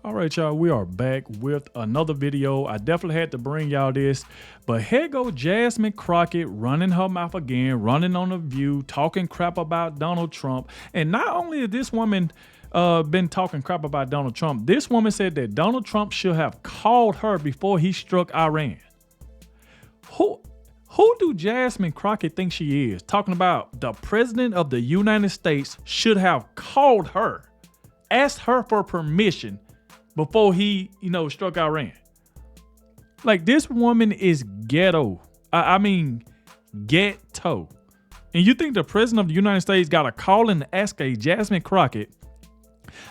All right, y'all, we are back with another video. I definitely had to bring y'all this, but here go Jasmine Crockett running her mouth again, running on The View, talking crap about Donald Trump. And not only is this woman been talking crap about Donald Trump, this woman said that Donald Trump should have called her before he struck Iran. Who do Jasmine Crockett think she is? Talking about the president of the United States should have called her, asked her for permission before he, struck Iran. Like, this woman is ghetto. I mean, ghetto. And you think the president of the United States got a call and ask a Jasmine Crockett,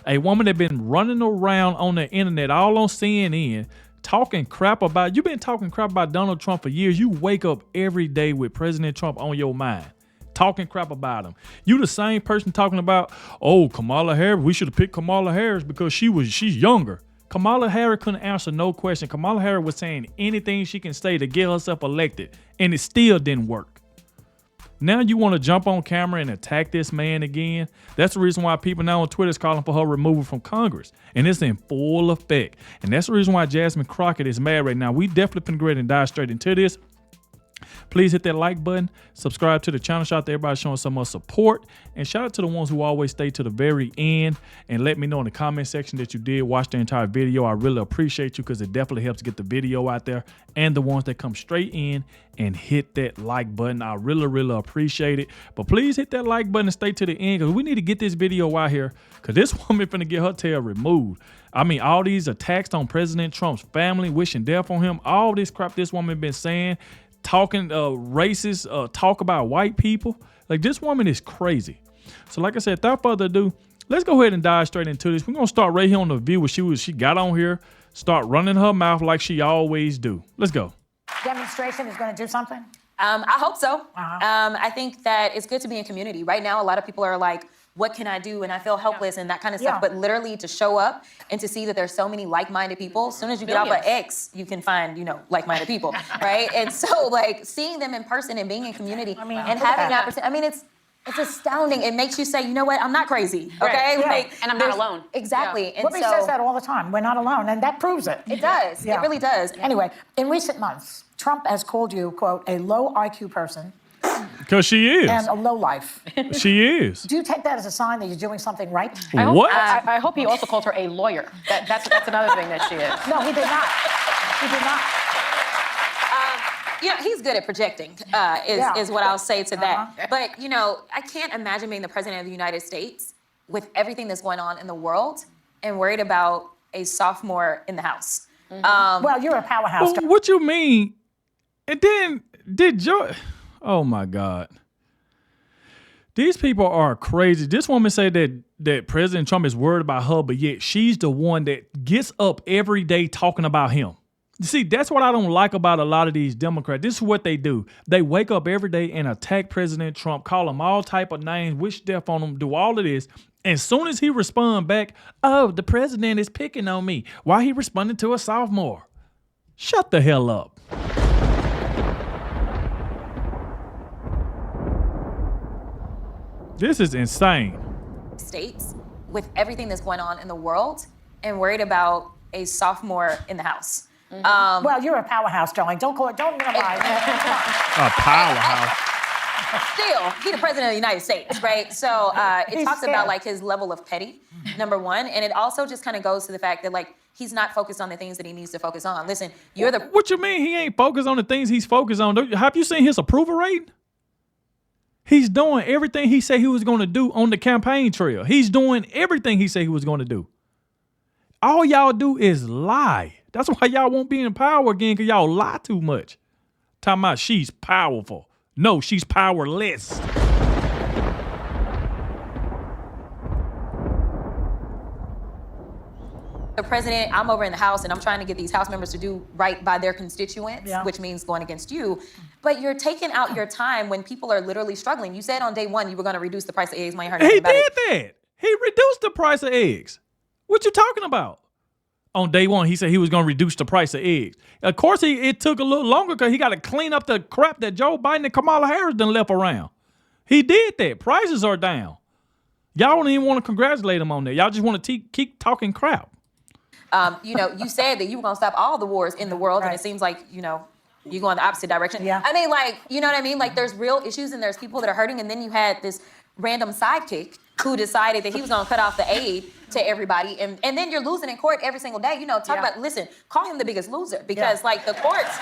a woman that been running around on the internet, all on CNN, talking crap about, you've been talking crap about Donald Trump for years. You wake up every day with President Trump on your mind, talking crap about him. You the same person talking about, oh, Kamala Harris, we should have picked Kamala Harris because she's younger. Kamala Harris couldn't answer no question. Kamala Harris was saying anything she can say to get herself elected, and it still didn't work. Now you want to jump on camera and attack this man again? That's the reason why people now on Twitter is calling for her removal from Congress. And it's in full effect. And that's the reason why Jasmine Crockett is mad right now. We definitely finna go ahead and dive straight into this. Please hit that like button, subscribe to the channel. Shout out to everybody showing so much support. And shout out to the ones who always stay to the very end and let me know in the comment section that you did watch the entire video. I really appreciate you because it definitely helps get the video out there. And the ones that come straight in and hit that like button. I really, really appreciate it. But please hit that like button and stay to the end because we need to get this video out here because this woman finna get her tail removed. I mean, all these attacks on President Trump's family, wishing death on him, all this crap this woman been saying, talking racist talk about white people. Like, this woman is crazy. So like I said, without further ado, let's go ahead and dive straight into this. We're gonna start right here on The View where she got on here, start running her mouth like she always do. Let's go. Demonstration is going to do something? I hope so. I think that it's good to be in community. Right now, a lot of people are like, what can I do? And I feel helpless and that kind of stuff. But literally to show up and to see that there's so many like-minded people, as soon as you get off of X, you can find, like-minded people, right? And so, like, seeing them in person and being in community and having that opportunity, I mean, it's astounding. It makes you say, you know what, I'm not crazy, okay? Right. And I'm not alone. Exactly. And Whoopi says that all the time. We're not alone, and that proves it. It does. It really does. Anyway, in recent months, Trump has called you, quote, a low IQ person. Because she is. And a low life. She is. Do you take that as a sign that you're doing something right? What? I hope he also called her a lawyer. That's another thing that she is. No, he did not. He did not. He's good at projecting, is what I'll say to that. But, I can't imagine being the president of the United States with everything that's going on in the world and worried about a sophomore in the House. Well, you're a powerhouse. Well, what you mean? And then did Joe... Oh my God. These people are crazy. This woman said that President Trump is worried about her, but yet she's the one that gets up every day talking about him. See, that's what I don't like about a lot of these Democrats. This is what they do. They wake up every day and attack President Trump, call him all type of names, wish death on him, do all of this. And as soon as he respond back, oh, the president is picking on me. Why he responding to a sophomore? Shut the hell up. This is insane. States with everything that's going on in the world and worried about a sophomore in the House. Well, you're a powerhouse, darling. Don't minimize. A powerhouse. Still, he's the president of the United States, right? So it talks about like his level of petty, number one. And it also just kind of goes to the fact that like, he's not focused on the things that he needs to focus on. Listen, you're the... What you mean he ain't focused on the things he's focused on? Have you seen his approval rate? He's doing everything he said he was going to do on the campaign trail. He's doing everything he said he was going to do. All y'all do is lie. That's why y'all won't be in power again, because y'all lie too much. Talking about she's powerful. No, she's powerless. The president, I'm over in the House and I'm trying to get these House members to do right by their constituents, which means going against you. But you're taking out your time when people are literally struggling. You said on day one you were going to reduce the price of eggs. He did that. He reduced the price of eggs. What you talking about? On day one, he said he was going to reduce the price of eggs. Of course, it took a little longer because he got to clean up the crap that Joe Biden and Kamala Harris done left around. He did that. Prices are down. Y'all don't even want to congratulate him on that. Y'all just want to keep talking crap. You said that you were going to stop all the wars in the world, and it seems like, you're going the opposite direction. Yeah. I mean, like, you know what I mean? Like, there's real issues and there's people that are hurting, and then you had this random sidekick who decided that he was going to cut off the aid to everybody, and then you're losing in court every single day. Listen, call him the biggest loser, because like the courts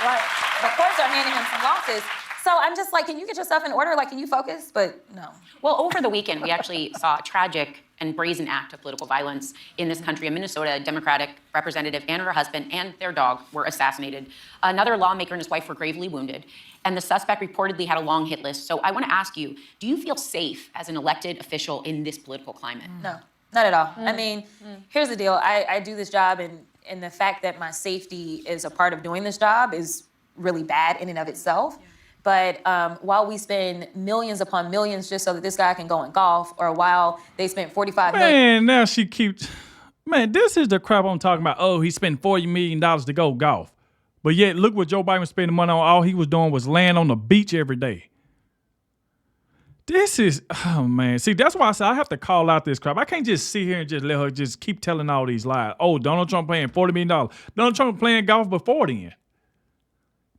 are handing him some losses. So I'm just like, can you get yourself in order? Like, can you focus? But no. Well, over the weekend, we actually saw a tragic and brazen act of political violence in this country. In Minnesota, a Democratic representative and her husband and their dog were assassinated. Another lawmaker and his wife were gravely wounded. And the suspect reportedly had a long hit list. So I want to ask you, do you feel safe as an elected official in this political climate? No, not at all. I mean, here's the deal. I do this job, and the fact that my safety is a part of doing this job is really bad in and of itself. But while we spend millions upon millions just so that this guy can go and golf, or while they spent $45 million. Man, now she keeps... Man, this is the crap I'm talking about. Oh, he spent $40 million to go golf. But yet, look what Joe Biden was spending money on. All he was doing was laying on the beach every day. This is... Oh, man. See, that's why I said I have to call out this crap. I can't just sit here and just let her just keep telling all these lies. Oh, Donald Trump paying $40 million. Donald Trump playing golf before then.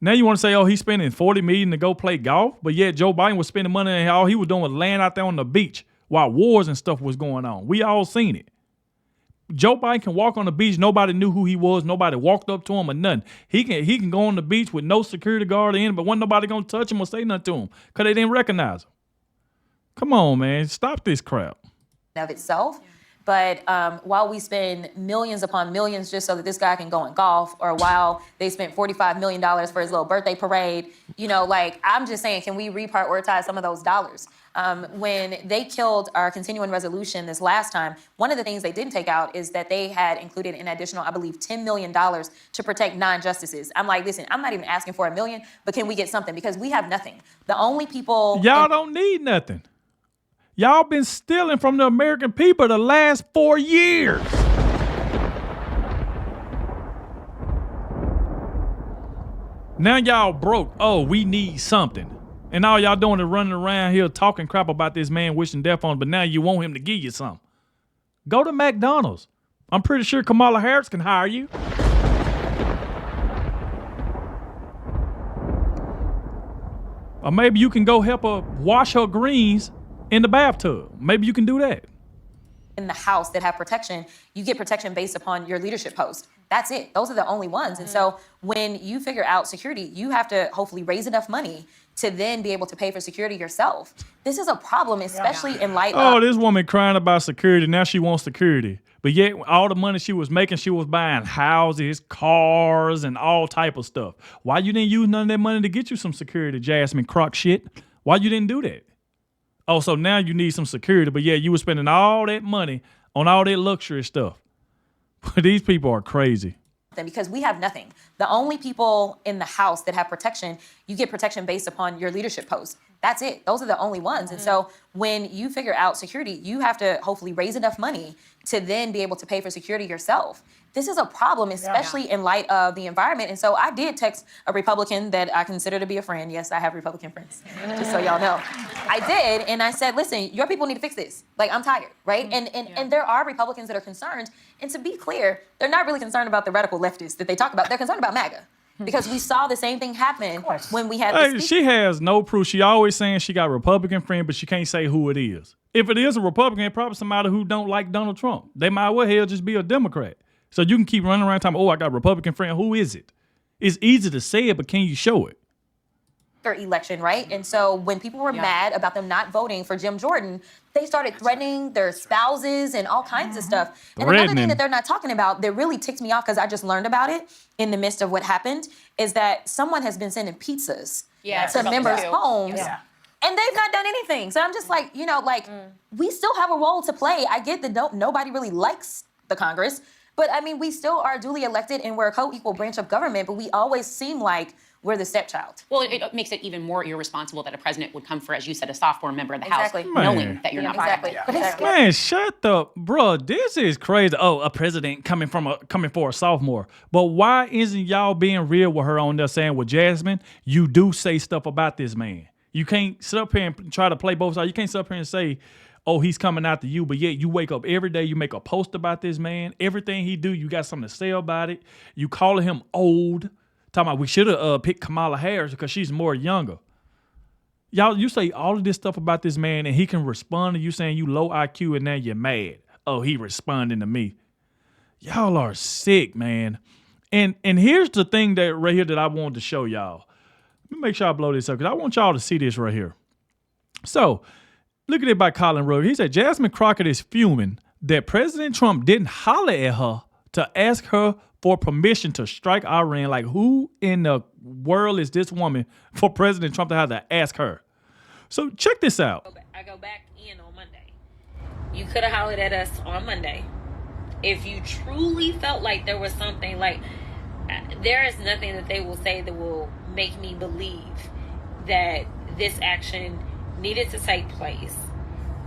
Now you want to say, oh, he's spending $40 million to go play golf, but yet Joe Biden was spending money and all he was doing was laying out there on the beach while wars and stuff was going on. We all seen it. Joe Biden can walk on the beach. Nobody knew who he was. Nobody walked up to him or nothing. He can go on the beach with no security guard in, but wasn't nobody gonna touch him or say nothing to him because they didn't recognize him. Come on, man, stop this crap. Of itself. But while we spend millions upon millions just so that this guy can go and golf, or while they spent $45 million for his little birthday parade, I'm just saying, can we reprioritize some of those dollars? When they killed our continuing resolution this last time, one of the things they didn't take out is that they had included an additional, I believe, $10 million to protect non-justices. I'm like, listen, I'm not even asking for $1 million, but can we get something? Because we have nothing. The only people... Y'all don't need nothing. Y'all been stealing from the American people the last 4 years. Now y'all broke. Oh, we need something. And all y'all doing is running around here talking crap about this man wishing death on him, but now you want him to give you something. Go to McDonald's. I'm pretty sure Kamala Harris can hire you. Or maybe you can go help her wash her greens in the bathtub. Maybe you can do that. In the House that have protection, you get protection based upon your leadership post. That's it. Those are the only ones. And so when you figure out security, you have to hopefully raise enough money to then be able to pay for security yourself. This is a problem, especially in light of... Oh, this woman crying about security. Now she wants security. But yet all the money she was making, she was buying houses, cars, and all type of stuff. Why you didn't use none of that money to get you some security, Jasmine Crockett? Why you didn't do that? Oh, so now you need some security, but yeah, you were spending all that money on all that luxury stuff. These people are crazy. Because we have nothing. The only people in the House that have protection, you get protection based upon your leadership post. That's it. Those are the only ones. And so when you figure out security, you have to hopefully raise enough money to then be able to pay for security yourself. This is a problem, especially in light of the environment. And so I did text a Republican that I consider to be a friend. Yes, I have Republican friends, just so y'all know. I did, and I said, listen, your people need to fix this. Like, I'm tired, right? And there are Republicans that are concerned. And to be clear, they're not really concerned about the radical leftists that they talk about. They're concerned about MAGA. Because we saw the same thing happen when we had this. She has no proof. She always saying she got a Republican friend, but she can't say who it is. If it is a Republican, it's probably somebody who don't like Donald Trump. They might well hell just be a Democrat. So you can keep running around talking, oh, I got a Republican friend. Who is it? It's easy to say it, but can you show it? Election, right? And so when people were mad about them not voting for Jim Jordan, they started threatening their spouses and all kinds of stuff. And another thing that they're not talking about that really ticked me off, because I just learned about it in the midst of what happened, is that someone has been sending pizzas to members' homes. And they've not done anything. So I'm just like, we still have a role to play. I get that nobody really likes the Congress, but I mean, we still are duly elected and we're a co-equal branch of government, but we always seem like we're the stepchild. Well, it makes it even more irresponsible that a president would come for, as you said, a sophomore member of the House, knowing that you're not exactly. Man, shut up, bro. This is crazy. Oh, a president coming for a sophomore. But why isn't y'all being real with her on there saying, well, Jasmine, you do say stuff about this man. You can't sit up here and try to play both sides. You can't sit up here and say, oh, he's coming after you, but yet you wake up every day, you make a post about this man. Everything he do, you got something to say about it. You calling him old. Talking about we should have picked Kamala Harris because she's more younger. Y'all, you say all of this stuff about this man and he can respond to you saying you low IQ and now you're mad. Oh, he responding to me. Y'all are sick, man. And here's the thing that right here that I wanted to show y'all. Let me make sure I blow this up because I want y'all to see this right here. So, look at it by Colin Rugg. He said Jasmine Crockett is fuming that President Trump didn't holler at her to ask her for permission to strike Iran. Like, who in the world is this woman for President Trump to have to ask her? So check this out. I go back in on Monday. You could have hollered at us on Monday. If you truly felt like there was something, like, there is nothing that they will say that will make me believe that this action needed to take place,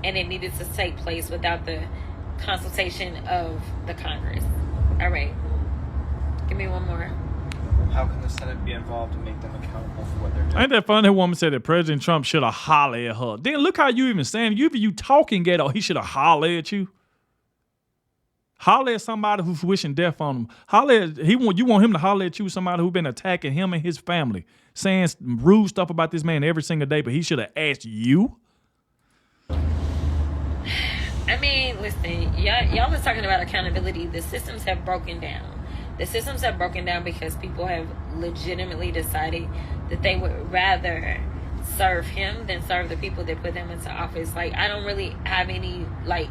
and it needed to take place without the consultation of the Congress. All right. Give me one more. How can the Senate be involved and make them accountable for what they're doing? Ain't that funny? That woman said that President Trump should have hollered at her. Then look how you even saying, you talking at her, he should have hollered at you. Holler at somebody who's wishing death on him. You want him to holler at you, somebody who's been attacking him and his family, saying rude stuff about this man every single day, but he should have asked you? I mean, listen, y'all was talking about accountability. The systems have broken down. The systems have broken down because people have legitimately decided that they would rather serve him than serve the people that put them into office. Like, I don't really have any, like...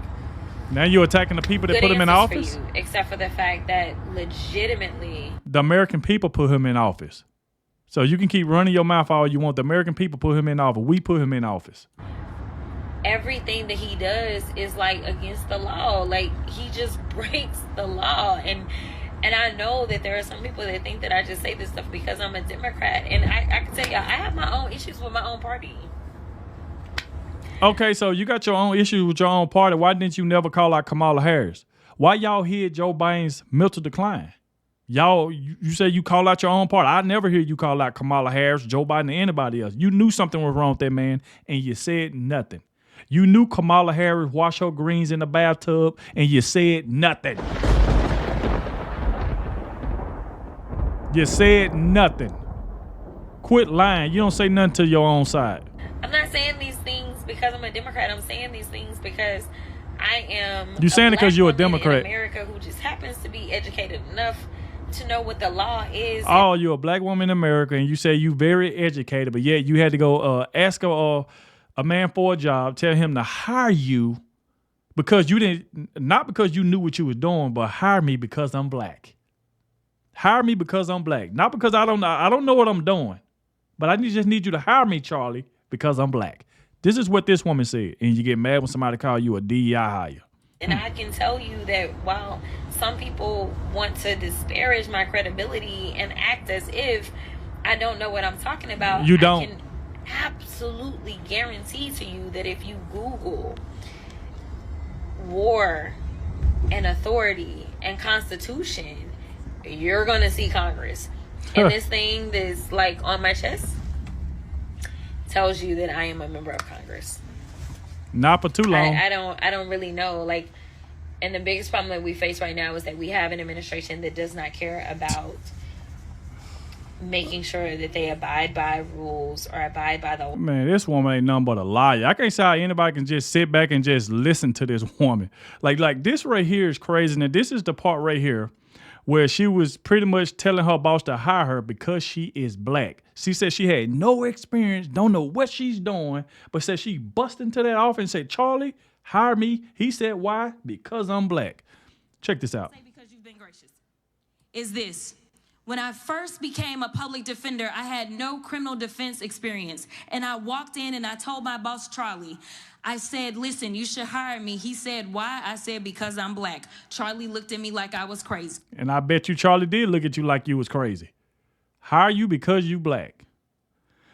Now you're attacking the people that put him in office? For you, except for the fact that legitimately... The American people put him in office. So you can keep running your mouth all you want. The American people put him in office. We put him in office. Everything that he does is, like, against the law. Like, he just breaks the law. And I know that there are some people that think that I just say this stuff because I'm a Democrat. And I can tell you, I have my own issues with my own party. Okay, so you got your own issues with your own party. Why didn't you never call out Kamala Harris? Why y'all hear Joe Biden's mental decline? Y'all, you say you call out your own party. I never hear you call out Kamala Harris, Joe Biden, or anybody else. You knew something was wrong with that man, and you said nothing. You knew Kamala Harris washed her greens in the bathtub, and you said nothing. You said nothing. Quit lying. You don't say nothing to your own side. I'm not saying these things because I'm a Democrat. I'm saying these things because I am. You saying it because you're a Democrat? In America who just happens to be educated enough to know what the law is. Oh, you're a black woman in America, and you say you very educated, but yet you had to go ask a man for a job, tell him to hire you because you didn't, not because you knew what you was doing, but hire me because I'm black. Hire me because I'm black, not because I don't know what I'm doing, but I just need you to hire me, Charlie, because I'm black. This is what this woman said, and you get mad when somebody call you a DEI hire. And I can tell you that while some people want to disparage my credibility and act as if I don't know what I'm talking about, you don't. I can absolutely guarantee to you that if you Google war and authority and constitution, you're going to see Congress. And this thing that's like on my chest tells you that I am a member of Congress. Not for too long. I don't really know. Like, and the biggest problem that we face right now is that we have an administration that does not care about making sure that they abide by rules or abide by the... Man, this woman ain't nothing but a liar. I can't see how anybody can just sit back and just listen to this woman. Like this right here is crazy. And this is the part right here where she was pretty much telling her boss to hire her because she is black. She said she had no experience, don't know what she's doing, but said she busted into that office and said, Charlie, hire me. He said, why? Because I'm black. Check this out. Because you've been gracious. Is this. When I first became a public defender, I had no criminal defense experience. And I walked in and I told my boss, Charlie, I said, listen, you should hire me. He said, why? I said, because I'm black. Charlie looked at me like I was crazy. And I bet you Charlie did look at you like you was crazy. Hire you because you black.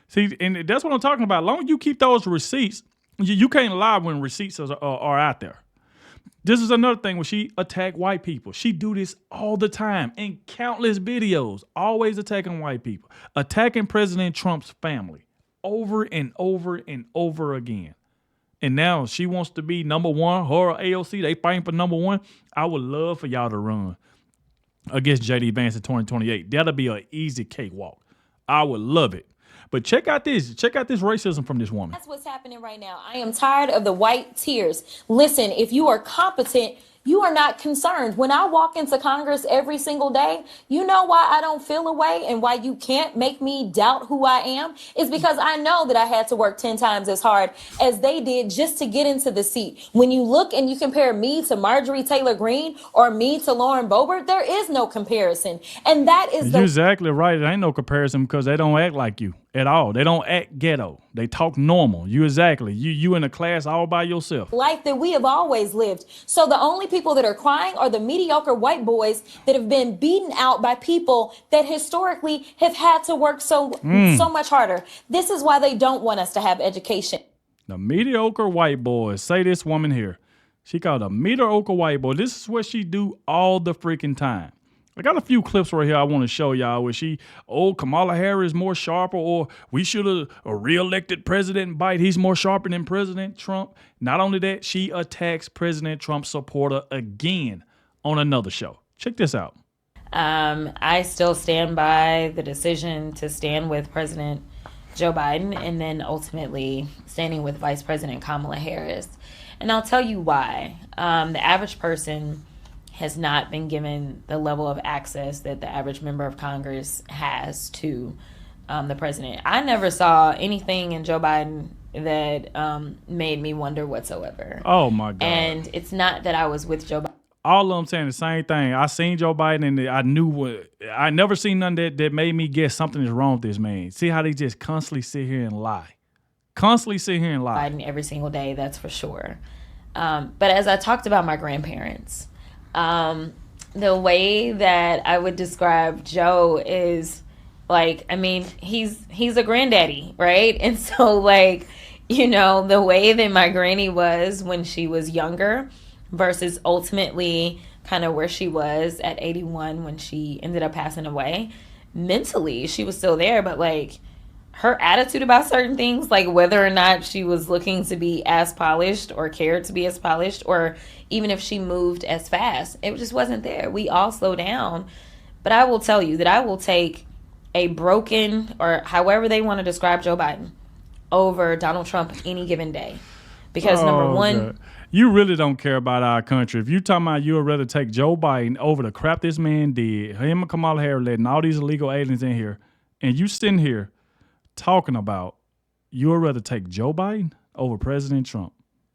See, and that's what I'm talking about. As long as you keep those receipts, you can't lie when receipts are out there. This is another thing where she attacked white people. She do this all the time in countless videos, always attacking white people, attacking President Trump's family over and over and over again. and now she wants to be number one. Her or AOC, they fighting for number one. I would love for y'all to run against JD Vance in 2028. That'll be an easy cakewalk. I would love it. But check out this racism from this woman. That's what's happening right now. I am tired of the white tears. Listen, if you are competent, you are not concerned. When I walk into Congress every single day, you know why I don't feel away and why you can't make me doubt who I am? Is because I know that I had to work 10 times as hard as they did just to get into the seat. When you look and you compare me to Marjorie Taylor Greene or me to Lauren Boebert, there is no comparison. And that is You're exactly right. There ain't no comparison because they don't act like you at all. They don't act ghetto. They talk normal. You in a class all by yourself. Life that we have always lived. So the only people that are crying are the mediocre white boys that have been beaten out by people that historically have had to work so much harder. This is why they don't want us to have education. The mediocre white boys. Say this woman here. She called a mediocre white boy. This is what she do all the freaking time. I got a few clips right here I want to show y'all where Kamala Harris more sharper, or we should have a re-elected President Biden. He's more sharper than President Trump. Not only that, she attacks President Trump's supporter again on another show. Check this out. I still stand by the decision to stand with President Joe Biden and then ultimately standing with Vice President Kamala Harris. And I'll tell you why. The average person has not been given the level of access that the average member of Congress has to the president. I never saw anything in Joe Biden that made me wonder whatsoever. Oh, my God. And it's not that I was with Joe Biden. All of them saying the same thing. I seen Joe Biden and I knew I never seen nothing that made me guess something is wrong with this man. See how they just constantly sit here and lie. Biden every single day, that's for sure. But as I talked about my grandparents, the way that I would describe Joe is he's a granddaddy, right? And so the way that my granny was when she was younger versus ultimately kind of where she was at 81 when she ended up passing away, mentally she was still there, but her attitude about certain things, whether or not she was looking to be as polished or cared to be as polished, or even if she moved as fast, it just wasn't there. We all slow down. But I will tell you that I will take a broken, or however they want to describe Joe Biden, over Donald Trump any given day. Because number one, God. You really don't care about our country. If you talking about you would rather take Joe Biden over the crap this man did, him and Kamala Harris letting all these illegal aliens in here, and you sitting here talking about you would rather take Joe Biden over President Trump.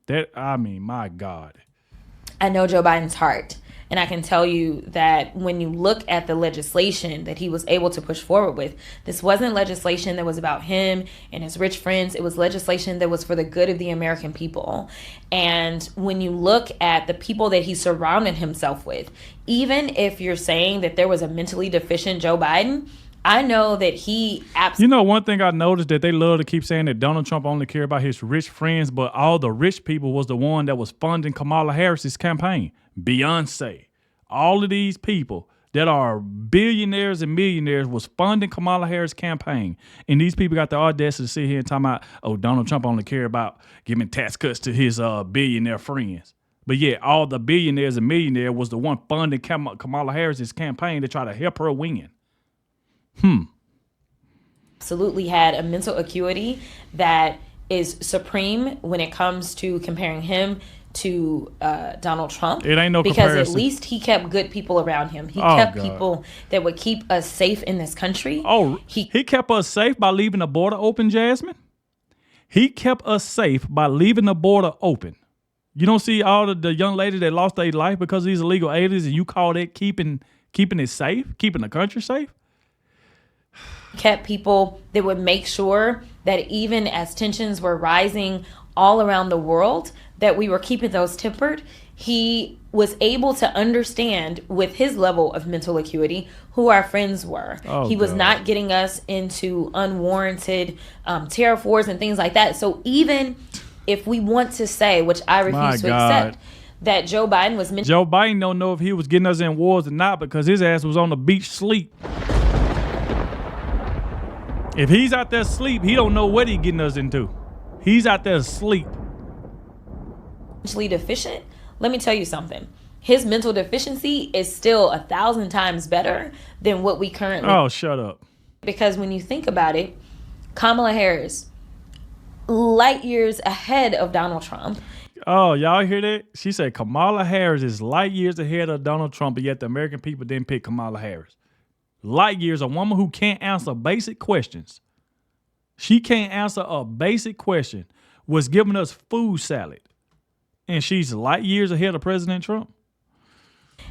My God. I know Joe Biden's heart. And I can tell you that when you look at the legislation that he was able to push forward with, this wasn't legislation that was about him and his rich friends. It was legislation that was for the good of the American people. And when you look at the people that he surrounded himself with, even if you're saying that there was a mentally deficient Joe Biden, I know that he absolutely... one thing I noticed that they love to keep saying that Donald Trump only cared about his rich friends, but all the rich people was the one that was funding Kamala Harris's campaign. Beyonce. All of these people that are billionaires and millionaires was funding Kamala Harris' campaign. And these people got the audacity to sit here and talk about, Donald Trump only cared about giving tax cuts to his billionaire friends. But yeah, all the billionaires and millionaires was the one funding Kamala Harris's campaign to try to help her win. Absolutely had a mental acuity that is supreme when it comes to comparing him to Donald Trump. It ain't no because comparison. At least he kept good people around him. He kept people that would keep us safe in this country. He kept us safe by leaving the border open, Jasmine. He kept us safe by leaving the border open. You don't see all of the young ladies that lost their life because of these illegal aliens, and you call that keeping it safe, keeping the country safe? Kept people that would make sure that even as tensions were rising all around the world, that we were keeping those tempered. He was able to understand with his level of mental acuity who our friends were. He was not getting us into unwarranted tariff wars and things like that. So even if we want to say, which I refuse to accept, that Joe Biden was... Joe Biden don't know if he was getting us in wars or not because his ass was on the beach sleep. If he's out there asleep, he don't know what he getting us into. He's out there asleep. mentally deficient, let me tell you something. His mental deficiency is still 1,000 times better than what we currently. Oh, shut up. Because when you think about it, Kamala Harris, light years ahead of Donald Trump. Oh, y'all hear that? She said Kamala Harris is light years ahead of Donald Trump, but yet the American people didn't pick Kamala Harris. Light years, a woman who can't answer basic questions. She can't answer a basic question, was giving us food salad. And she's light years ahead of President Trump.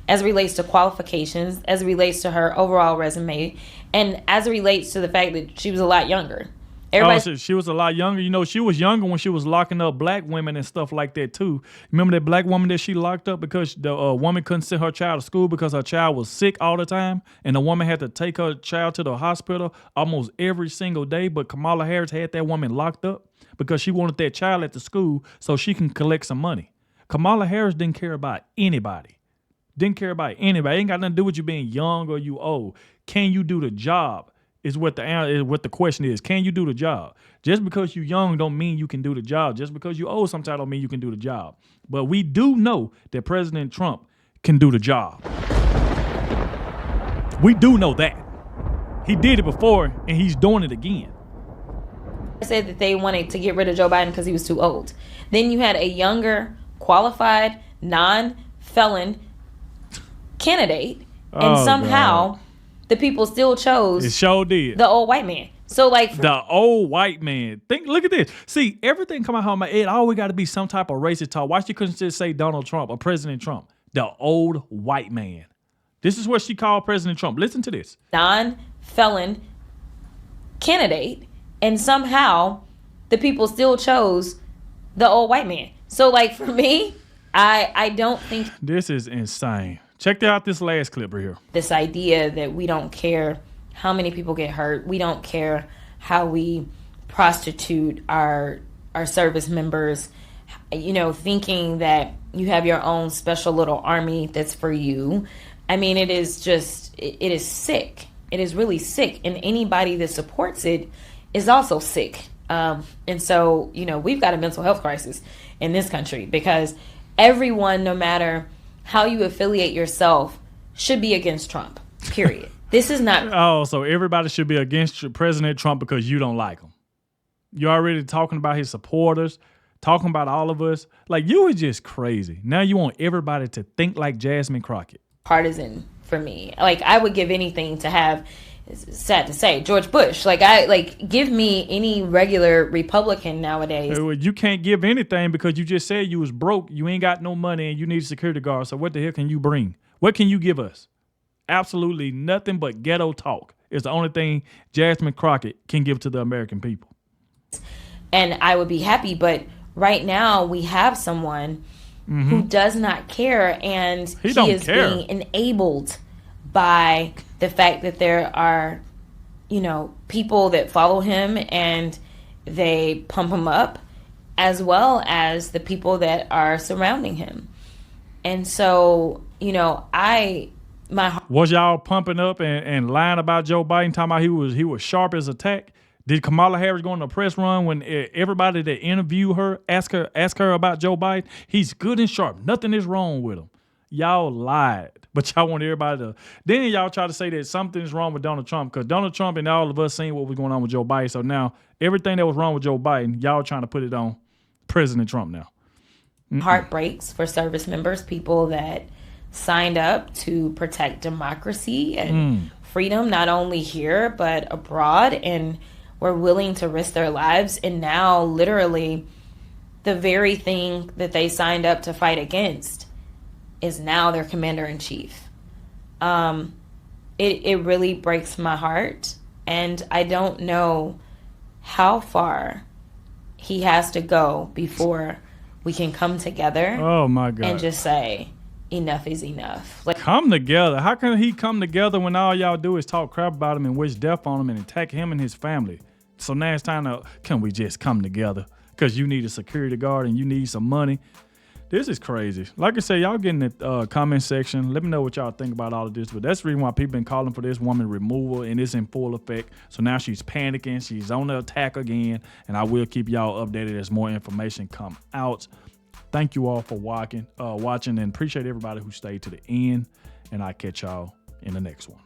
As it relates to qualifications, as it relates to her overall resume, and as it relates to the fact that she was a lot younger. So she was a lot younger. You know, she was younger when she was locking up black women and stuff like that, too. Remember that black woman that she locked up because the woman couldn't send her child to school because her child was sick all the time, and the woman had to take her child to the hospital almost every single day, but Kamala Harris had that woman locked up because she wanted that child at the school so she can collect some money. Kamala Harris didn't care about anybody. Didn't care about anybody. It ain't got nothing to do with you being young or you old. Can you do the job? Is what the question is. Can you do the job? Just because you young don't mean you can do the job. Just because you old sometimes don't mean you can do the job. But we do know that President Trump can do the job. We do know that. He did it before and he's doing it again. Said that they wanted to get rid of Joe Biden because he was too old. Then you had a younger, qualified, non-felon candidate, and somehow the people still chose the old white man. So like the old white man. Look at this. See, everything come out of my head. Always got to be some type of racist talk. Why she couldn't just say Donald Trump or President Trump? The old white man. This is what she called President Trump. Listen to this. Non-felon candidate, and somehow the people still chose the old white man. So like for me, I don't think this is insane. Check out this last clip right here. This idea that we don't care how many people get hurt. We don't care how we prostitute our service members, you know, thinking that you have your own special little army that's for you. I mean, it is sick. It is really sick. And anybody that supports it is also sick. And so, you know, we've got a mental health crisis in this country because everyone, no matter how you affiliate yourself, should be against Trump, period. This is not... Oh, so everybody should be against President Trump because you don't like him. You're already talking about his supporters, talking about all of us. Like, you are just crazy. Now you want everybody to think like Jasmine Crockett. Partisan for me. Like, I would give anything to have, sad to say, George Bush. Give me any regular Republican nowadays. You can't give anything because you just said you was broke, you ain't got no money, and you need a security guard. So what the hell can you bring? What can you give us? Absolutely nothing but ghetto talk is the only thing Jasmine Crockett can give to the American people. And I would be happy, but right now we have someone who does not care, and he is being enabled by the fact that there are, you know, people that follow him and they pump him up, as well as the people that are surrounding him. And so, you know, was y'all pumping up and lying about Joe Biden, talking about he was sharp as a tack? Did Kamala Harris go on a press run when everybody that interviewed her ask her about Joe Biden? He's good and sharp. Nothing is wrong with him. Y'all lied, but y'all want everybody to. Then y'all try to say that something's wrong with Donald Trump because Donald Trump and all of us seen what was going on with Joe Biden. So now everything that was wrong with Joe Biden, y'all trying to put it on President Trump now. Heart breaks for service members, people that signed up to protect democracy and freedom, not only here but abroad, and were willing to risk their lives. And now, literally, the very thing that they signed up to fight against is now their commander-in-chief. It really breaks my heart, and I don't know how far he has to go before we can come together. Oh my God! And just say, enough is enough. Like, come together. How can he come together when all y'all do is talk crap about him and wish death on him and attack him and his family? So now it's time to, can we just come together? Because you need a security guard and you need some money. This is crazy. Like I said, y'all get in the comment section. Let me know what y'all think about all of this. But that's the reason why people been calling for this woman removal, and it's in full effect. So now she's panicking. She's on the attack again. And I will keep y'all updated as more information come out. Thank you all for watching and appreciate everybody who stayed to the end. And I'll catch y'all in the next one.